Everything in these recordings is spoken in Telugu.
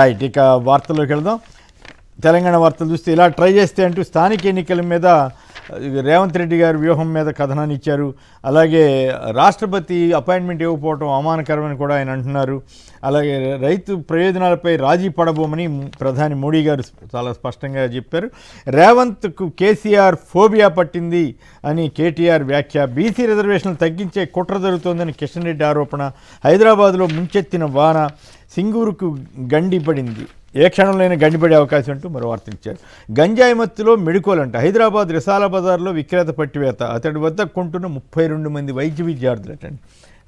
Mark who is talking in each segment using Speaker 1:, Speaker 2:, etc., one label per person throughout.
Speaker 1: రైట్, ఇక వార్తల్లోకి వెళ్దాం. తెలంగాణ వార్తలు చూస్తే ఇలా ట్రై చేస్తే అంటూ స్థానిక ఎన్నికల మీద రేవంత్ రెడ్డి గారు వ్యూహం మీద కథనాన్ని ఇచ్చారు. అలాగే రాష్ట్రపతి అపాయింట్మెంట్ ఇవ్వకపోవడం అవమానకరమని కూడా ఆయన అంటున్నారు. అలాగే రైతు ప్రయోజనాలపై రాజీ పడబోమని ప్రధాని మోడీ గారు చాలా స్పష్టంగా చెప్పారు. రేవంత్కు కేసీఆర్ ఫోబియా పట్టింది అని కేటీఆర్ వ్యాఖ్య. బీసీ రిజర్వేషన్లు తగ్గించే కుట్ర జరుగుతోందని కిషన్ రెడ్డి ఆరోపణ. హైదరాబాద్లో ముంచెత్తిన వాన సింగూరుకు గండిపడింది. ఏ క్షణంలోనే గండిపడే అవకాశం అంటూ మరో వార్త ఇచ్చారు. గంజాయి మత్తులో మెడుకోలంట. హైదరాబాద్ రిసాల బజార్లో విక్రేత పట్టివేత. అతడి వద్ద కొంటున్న 32 మంది వైద్య విద్యార్థులటండి.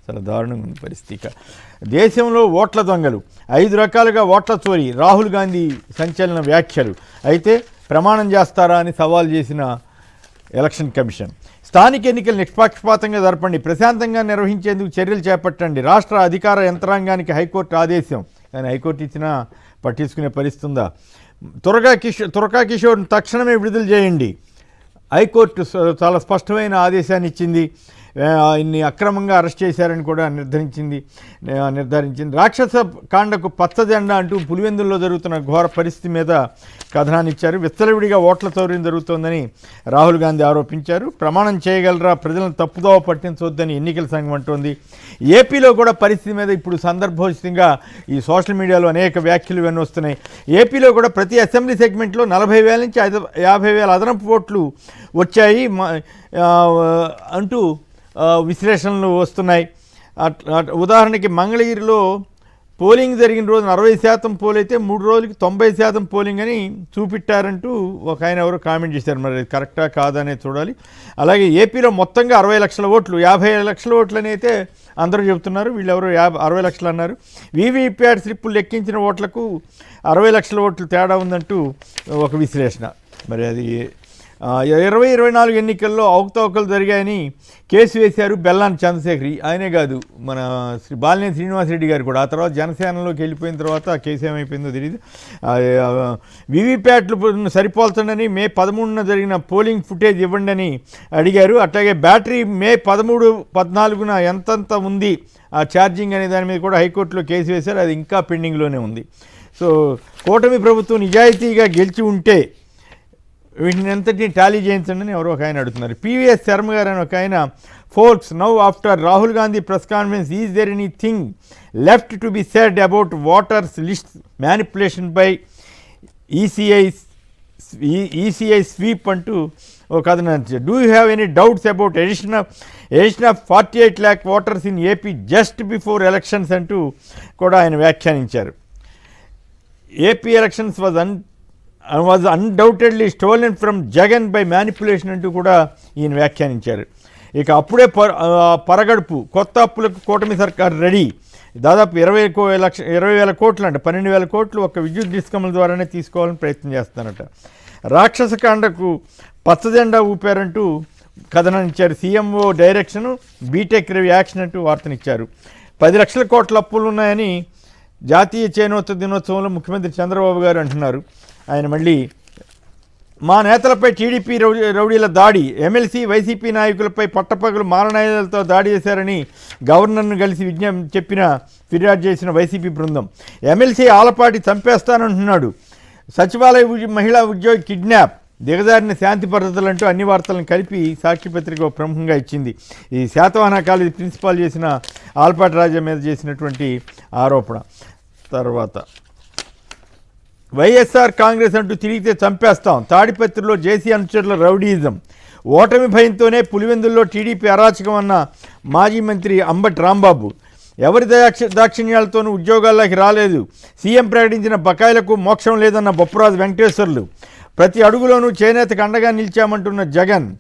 Speaker 1: చాలా దారుణంగా ఉంది పరిస్థితి. దేశంలో ఓట్ల దొంగలు 5 రకాలుగా ఓట్ల చోరీ. రాహుల్ గాంధీ సంచలన వ్యాఖ్యలు. అయితే ప్రమాణం చేస్తారా అని సవాల్ చేసిన ఎలక్షన్ కమిషన్. స్థానిక ఎన్నికలు నిష్పక్షపాతంగా జరపండి, ప్రశాంతంగా నిర్వహించేందుకు చర్యలు చేపట్టండి. రాష్ట్ర అధికార యంత్రాంగానికి హైకోర్టు ఆదేశం. కానీ హైకోర్టు ఇచ్చినా పట్టించుకునే పరిస్థితి ఉందా? తురకా కిషోర్ను తక్షణమే విడుదల చేయండి. హైకోర్టు చాలా స్పష్టమైన ఆదేశాన్ని ఇచ్చింది. ఇన్ని అక్రమంగా అరెస్ట్ చేశారని కూడా నిర్ధారించింది. రాక్షస కాండకు పచ్చజెండా అంటూ పులివెందుల్లో జరుగుతున్న ఘోర పరిస్థితి మీద కథనాన్ని ఇచ్చారు. విచ్చలవిడిగా ఓట్ల చౌర్యం జరుగుతోందని రాహుల్ గాంధీ ఆరోపించారు. ప్రమాణం చేయగలరా, ప్రజలను తప్పుదోవ పట్టించవద్దని ఎన్నికల సంఘం అంటోంది. ఏపీలో కూడా పరిస్థితి మీద ఇప్పుడు సందర్భోచితంగా ఈ సోషల్ మీడియాలో అనేక వ్యాఖ్యలు ఇవన్నీ వస్తున్నాయి. ఏపీలో కూడా ప్రతి అసెంబ్లీ సెగ్మెంట్లో 40,000 నుంచి 50,000 అదనపు ఓట్లు వచ్చాయి అంటూ విశ్లేషణలు వస్తున్నాయి. ఉదాహరణకి మంగళగిరిలో పోలింగ్ జరిగిన రోజున 60% పోల్ అయితే 3 రోజులకి 90% పోలింగ్ అని చూపెట్టారంటూ ఒక ఆయన ఎవరో కామెంట్ చేశారు. మరి కరెక్టా కాదనే చూడాలి. అలాగే ఏపీలో మొత్తంగా 60 లక్షల ఓట్లు, 50 లక్షల ఓట్లు అని అయితే అందరూ చెబుతున్నారు. వీళ్ళెవరో 60 లక్షలు అన్నారు. వీవీప్యాట్ స్లిప్పులు లెక్కించిన ఓట్లకు 60 లక్షల ఓట్లు తేడా ఉందంటూ ఒక విశ్లేషణ. మరి అది 2024 ఎన్నికల్లో అవకతవకలు జరిగాయని కేసు వేశారు బెల్లాని చంద్రశేఖర్. ఆయనే కాదు, మన బాలినేని శ్రీనివాసరెడ్డి గారు కూడా. ఆ తర్వాత జనసేనలోకి వెళ్ళిపోయిన తర్వాత ఆ కేసు ఏమైపోయిందో తెలియదు. వీవీప్యాట్లు సరిపోల్చండి, మే 13న జరిగిన పోలింగ్ ఫుటేజ్ ఇవ్వండి అని అడిగారు. అట్లాగే బ్యాటరీ మే 13, 14న ఎంతంత ఉంది ఆ ఛార్జింగ్ అనే దాని మీద కూడా హైకోర్టులో కేసు వేశారు. అది ఇంకా పెండింగ్లోనే ఉంది. సో కూటమి ప్రభుత్వం నిజాయితీగా గెలిచి ఉంటే వీటిని ఎంతటి టాలీ చేయించండి అని ఎవరో ఒక ఆయన అడుగుతున్నారు. పివిఎస్ శర్మ గారు అని ఒక ఆయన, folks now after Rahul Gandhi press conference is there anything left to be said about voters list manipulation by ECI sweep అంటూ ఒక కథ. Do you have any doubts about edition of 48 lakh voters in AP just before elections అంటూ కూడా ఆయన వ్యాఖ్యానించారు. AP elections was undoubtedly stolen from Jagan by manipulation అంటూ కూడా ఈయన వ్యాఖ్యానించారు. ఇక అప్పుడే పరగడుపు కొత్త అప్పులకు కూటమి సర్కార్ రెడీ. దాదాపు 20,000 కోట్లు అంట, 12,000 కోట్లు ఒక విద్యుత్ డిస్కమ్ల ద్వారానే తీసుకోవాలని ప్రయత్నం చేస్తారట. రాక్షస కాండకు పచ్చజెండా ఊపారంటూ కథనాన్ని ఇచ్చారు. సీఎంఓ డైరెక్షను, బీటెక్ యాక్షన్ అంటూ వార్తనిచ్చారు. 10 లక్షల కోట్ల అప్పులు ఉన్నాయని జాతీయ చేనేత దినోత్సవంలో ముఖ్యమంత్రి చంద్రబాబు గారు అంటున్నారు. ఆయన మళ్ళీ మా నేతలపై టీడీపీ రౌడీల దాడి, ఎమ్మెల్సీ వైసీపీ నాయకులపై పట్టపగలు మారణాయుధాలతో దాడి చేశారని గవర్నర్ను కలిసి ఫిర్యాదు చేసిన వైసీపీ బృందం. ఎమ్మెల్సీ ఆలపాటి చంపేస్తానంటున్నాడు. సచివాలయ మహిళా ఉద్యోగి కిడ్నాప్, దిగజారిన శాంతి భద్రతలంటూ అన్ని వార్తలను కలిపి సాక్షిపత్రిక ప్రముఖంగా ఇచ్చింది. ఈ శాతవాహన కాలేజీ ప్రిన్సిపాల్ చేసిన ఆలపాటి రాజా మీద చేసినటువంటి ఆరోపణ. తర్వాత వైఎస్ఆర్ కాంగ్రెస్ అంటూ తిరిగితే చంపేస్తాం, తాడిపత్రిలో జేసీ అనుచరుల రౌడీయిజం. ఓటమి భయంతోనే పులివెందుల్లో టీడీపీ అరాచకం అన్న మాజీ మంత్రి అంబటి రాంబాబు. ఎవరి దాక్షిణ్యాలతోనూ ఉద్యోగాల్లోకి రాలేదు. సీఎం ప్రకటించిన బకాయిలకు మోక్షం లేదన్న బొప్పరాజు వెంకటేశ్వర్లు. ప్రతి అడుగులోనూ చేనేతకు అండగా నిలిచామంటున్న జగన్.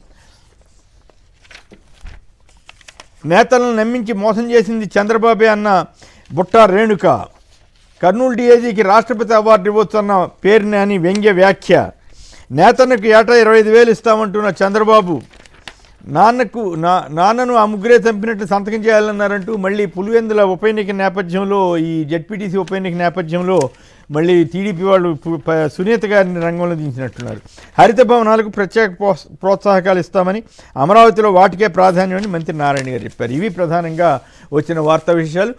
Speaker 1: నేతలను నమ్మించి మోసం చేసింది చంద్రబాబే అన్న బుట్టా రేణుక. కర్నూలు డీఐజీకి రాష్ట్రపతి అవార్డు ఇవ్వచ్చన్న పేరుని అని వ్యంగ్య వ్యాఖ్య. నేతన్నకు ఏటా 25,000 ఇస్తామంటున్న చంద్రబాబు. నాన్నను ఆ ముగ్గురే చంపినట్టు సంతకం చేయాలన్నారంటూ మళ్ళీ పులివెందుల ఉప ఎన్నిక నేపథ్యంలో, ఈ జెడ్పీటీసీ ఉప ఎన్నిక నేపథ్యంలో మళ్ళీ టీడీపీ వాళ్ళు సునీత గారిని రంగంలో దించినట్టున్నారు. హరిత భవనాలకు ప్రత్యేక ప్రోత్సాహకాలు ఇస్తామని, అమరావతిలో వాటికే ప్రాధాన్యమని మంత్రి నారాయణ గారు చెప్పారు. ఇవి ప్రధానంగా వచ్చిన వార్తా విషయాలు.